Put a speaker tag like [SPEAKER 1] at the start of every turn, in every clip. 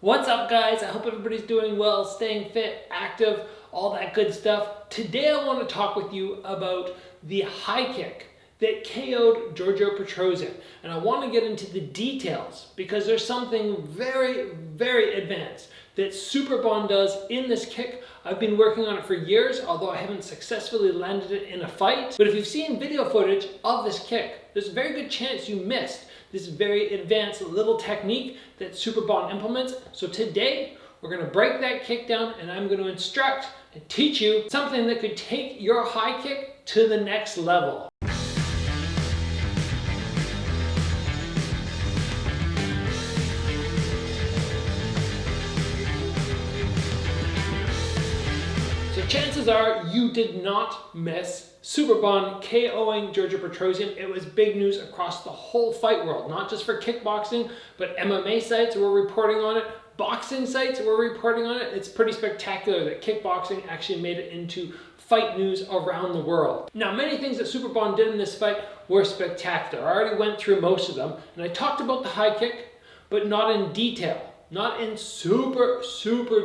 [SPEAKER 1] What's up, guys? I hope everybody's doing well, staying fit, active, all that good stuff. Today I want to talk with you about the high kick that KO'd Giorgio Petrosyan. And I want to get into the details because there's something very, very advanced that Superbon does in this kick. I've been working on it for years, although I haven't successfully landed it in a fight. But if you've seen video footage of this kick, there's a very good chance you missed this very advanced little technique that Superbon implements. So today, we're gonna break that kick down and I'm gonna instruct and teach you something that could take your high kick to the next level. Chances are you did not miss Superbon KOing Giorgio Petrosyan. It was big news across the whole fight world, not just for kickboxing, but MMA sites were reporting on it, boxing sites were reporting on it. It's pretty spectacular that kickboxing actually made it into fight news around the world. Now, many things that Superbon did in this fight were spectacular. I already went through most of them, and I talked about the high kick, but not in detail, not in super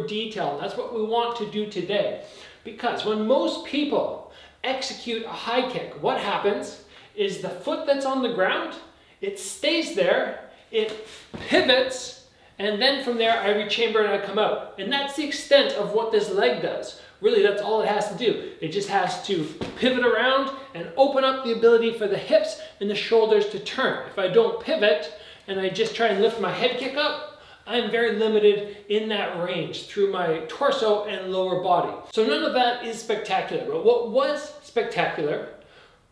[SPEAKER 1] detail. And that's what we want to do today. Because when most people execute a high kick, what happens is the foot that's on the ground, it stays there, it pivots, and then from there I rechamber and I come out. And that's the extent of what this leg does. Really, that's all it has to do. It just has to pivot around and open up the ability for the hips and the shoulders to turn. If I don't pivot and I just try and lift my head kick up, I'm very limited in that range through my torso and lower body. So none of that is spectacular. But what was spectacular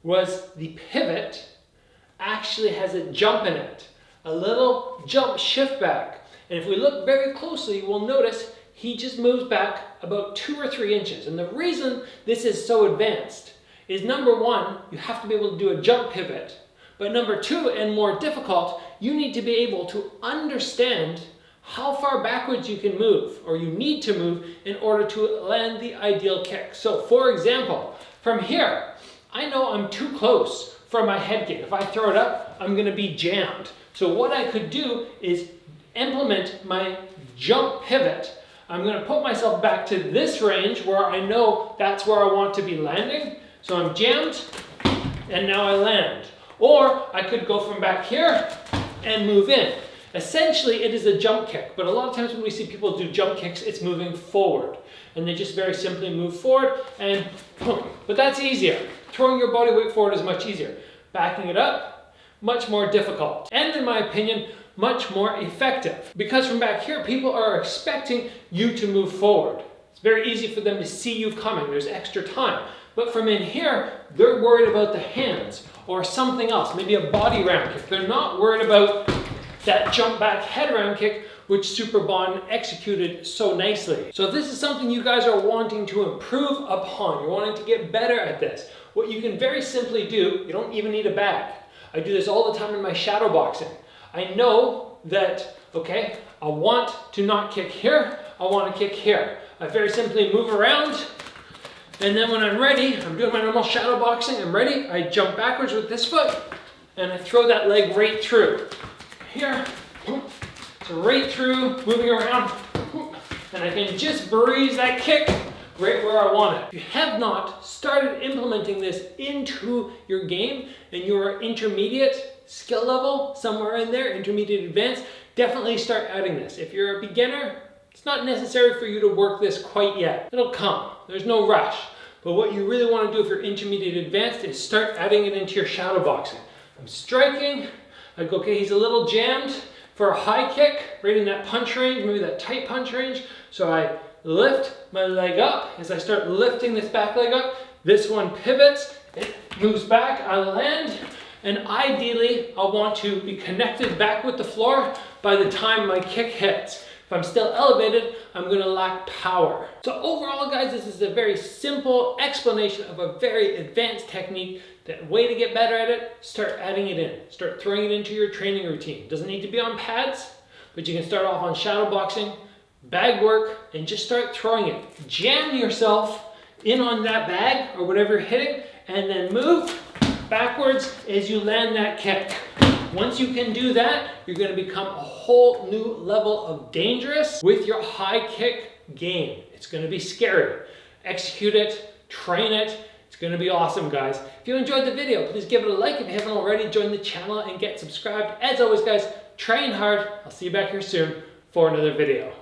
[SPEAKER 1] was the pivot actually has a jump in it. A little jump shift back. And if we look very closely, we'll notice he just moves back about 2 or 3 inches. And the reason this is so advanced is number one, you have to be able to do a jump pivot. But number two, and more difficult, you need to be able to understand how far backwards you can move, or you need to move in order to land the ideal kick. So for example, from here, I know I'm too close for my head kick. If I throw it up, I'm gonna be jammed. So what I could do is implement my jump pivot. I'm gonna put myself back to this range where I know that's where I want to be landing. So I'm jammed, and now I land. Or I could go from back here and move in. Essentially, it is a jump kick, but a lot of times when we see people do jump kicks, it's moving forward. And they just very simply move forward and boom. But that's easier. Throwing your body weight forward is much easier. Backing it up, much more difficult. And in my opinion, much more effective. Because from back here, people are expecting you to move forward. It's very easy for them to see you coming. There's extra time. But from in here, they're worried about the hands or something else, maybe a body round kick. They're not worried about that jump back head round kick, which Superbon executed so nicely. So if this is something you guys are wanting to improve upon, you're wanting to get better at this, what you can very simply do, you don't even need a bag. I do this all the time in my shadow boxing. I know that, okay, I want to not kick here, I want to kick here. I very simply move around, and then when I'm ready, I'm doing my normal shadow boxing, I'm ready, I jump backwards with this foot, and I throw that leg right through. Here, so right through, moving around, and I can just breeze that kick right where I want it. If you have not started implementing this into your game and you're intermediate skill level, somewhere in there, intermediate advanced, definitely start adding this. If you're a beginner, it's not necessary for you to work this quite yet. It'll come, there's no rush. But what you really want to do if you're intermediate advanced is start adding it into your shadow boxing. I'm striking, I go, okay, he's a little jammed for a high kick, right in that punch range, maybe that tight punch range. So I lift my leg up. As I start lifting this back leg up, this one pivots, it moves back, I land, and ideally, I want to be connected back with the floor by the time my kick hits. If I'm still elevated, I'm gonna lack power. So overall, guys, this is a very simple explanation of a very advanced technique. That way to get better at it, start adding it in. Start throwing it into your training routine. Doesn't need to be on pads, but you can start off on shadow boxing, bag work, and just start throwing it. Jam yourself in on that bag or whatever you're hitting, and then move backwards as you land that kick. Once you can do that, you're going to become a whole new level of dangerous with your high kick game. It's going to be scary. Execute it, train it. It's going to be awesome, guys. If you enjoyed the video, please give it a like. If you haven't already, join the channel and get subscribed. As always, guys, train hard. I'll see you back here soon for another video.